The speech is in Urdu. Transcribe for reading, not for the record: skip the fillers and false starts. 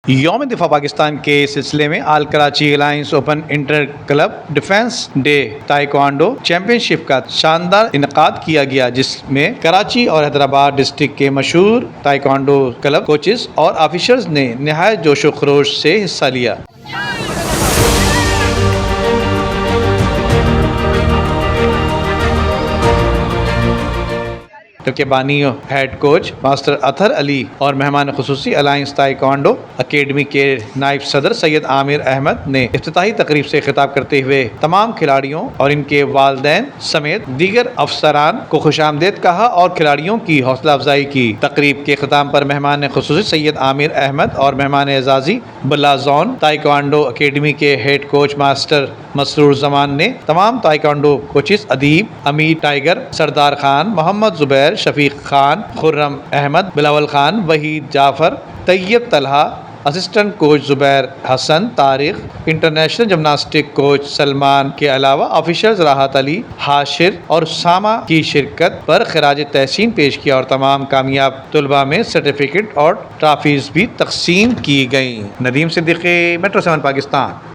یوم دفاع پاکستان کے سلسلے میں all Karachi alliance open inter club defence day taekwondo championship کا شاندار انعقاد کیا گیا، جس میں کراچی اور حیدرآباد ڈسٹرکٹ کے مشہور تائیکوانڈو کلب کوچز اور آفیسرز نے نہایت جوش و خروش سے حصہ لیا۔ کے بانی ہیڈ کوچ ماسٹر اطہر علی اور مہمان خصوصی الائنس تائیکوانڈو اکیڈمی کے نائب صدر سید عامر احمد نے افتتاحی تقریب سے خطاب کرتے ہوئے تمام کھلاڑیوں اور ان کے والدین سمیت دیگر افسران کو خوش آمدید کہا اور کھلاڑیوں کی حوصلہ افزائی کی۔ تقریب کے اختتام پر مہمان خصوصی سید عامر احمد اور مہمان اعزازی بلا زون تائیکوانڈو اکیڈمی کے ہیڈ کوچ ماسٹر مسرور زمان نے تمام تائیکوانڈو کوچز ادیب، Amir Tiger, Sardar Khan, Muhammad Zubair, Shafiq Khan, Khurram Ahmed, Bilawal Khan, Waheed Jafar, Tayyab Talha, assistant coach Zubair Hassan, Tariq, international gymnastic coach Salman کے علاوہ آفیشرز راحت علی، حاشر اور اسامہ کی شرکت پر خراج تحسین پیش کیا اور تمام کامیاب طلباء میں سرٹیفکیٹ اور ٹرافیز بھی تقسیم کی گئیں۔ ندیم صدیقی، میٹرو 7 پاکستان۔